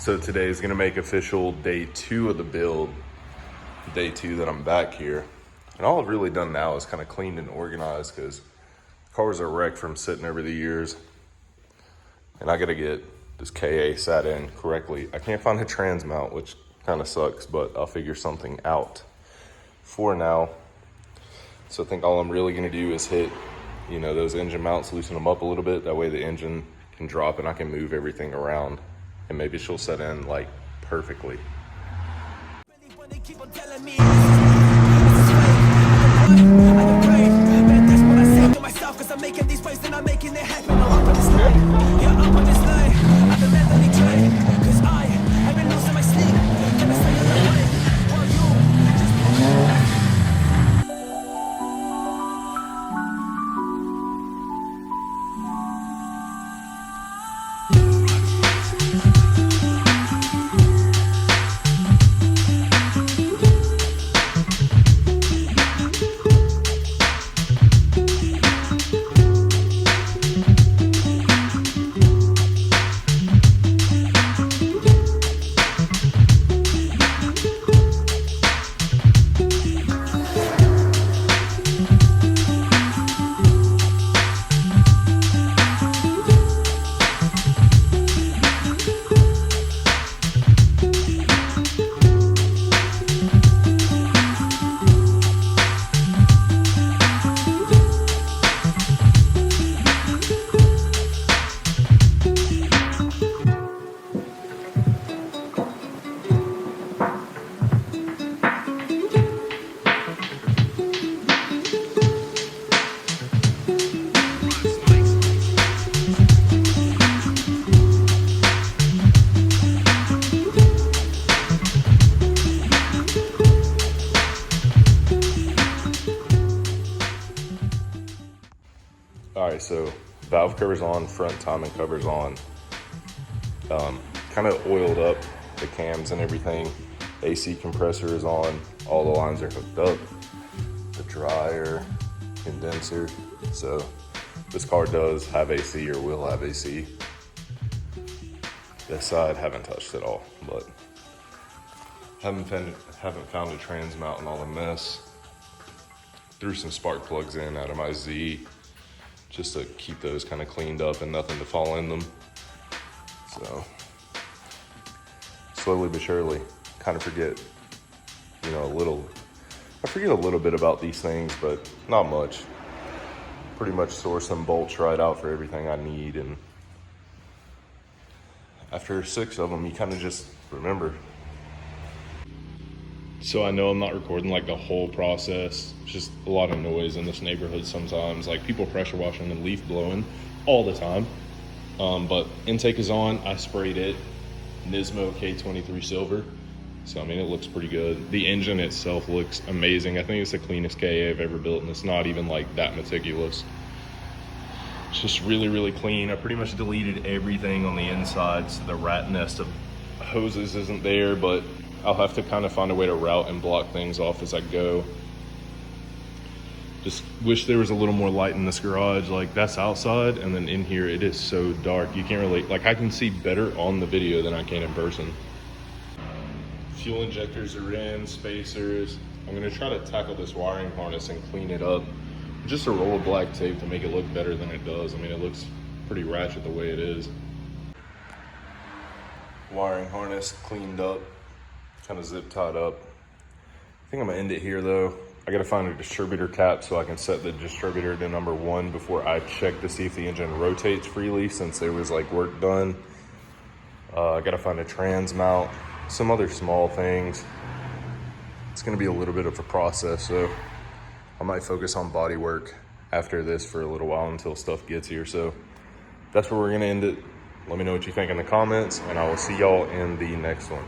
So today is gonna make official day 2 of the build, day 2 that I'm back here. And all I've really done now is kind of cleaned and organized because cars are wrecked from sitting over the years. And I gotta get this KA sat in correctly. I can't find a trans mount, which kind of sucks, but I'll figure something out for now. So I think all I'm really gonna do is hit, those engine mounts, loosen them up a little bit. That way the engine can drop and I can move everything around. And maybe she'll set in like perfectly. All right, so valve cover's on, front timing cover's on. Kind of oiled up the cams and everything. AC compressor is on, all the lines are hooked up. The dryer, condenser. So this car does have AC or will have AC. This side haven't touched at all, but haven't found a trans mount in all the mess. Threw some spark plugs in out of my Z, just to keep those kind of cleaned up and nothing to fall in them. So slowly but surely, kind of forget, I forget a little bit about these things, but not much. Pretty much source some bolts right out for everything I need. And after 6 of them, you kind of just remember. So I know I'm not recording like the whole process. It's just a lot of noise in this neighborhood sometimes, like people pressure washing and leaf blowing all the time. But intake is on. I sprayed it Nismo K23 silver. So, I mean, it looks pretty good. The engine itself looks amazing. I think it's the cleanest KA I've ever built, and it's not even like that meticulous. It's just really, really clean. I pretty much deleted everything on the inside, so the rat nest of hoses isn't there, but I'll have to kind of find a way to route and block things off as I go. Just wish there was a little more light in this garage. Like, that's outside, and then in here it is so dark. You can't really, like, I can see better on the video than I can in person. Fuel injectors are in, spacers. I'm gonna try to tackle this wiring harness and clean it up. Just a roll of black tape to make it look better than it does. I mean, it looks pretty ratchet the way it is. Wiring harness cleaned up, kind of zip tied up. I think I'm gonna end it here though. I gotta find a distributor cap so I can set the distributor to number 1 before I check to see if the engine rotates freely, since there was like work done. I gotta find a trans mount, some other small things. It's gonna be a little bit of a process, so I might focus on body work after this for a little while until stuff gets here. So that's where we're gonna end it. Let me know what you think in the comments, and I will see y'all in the next one.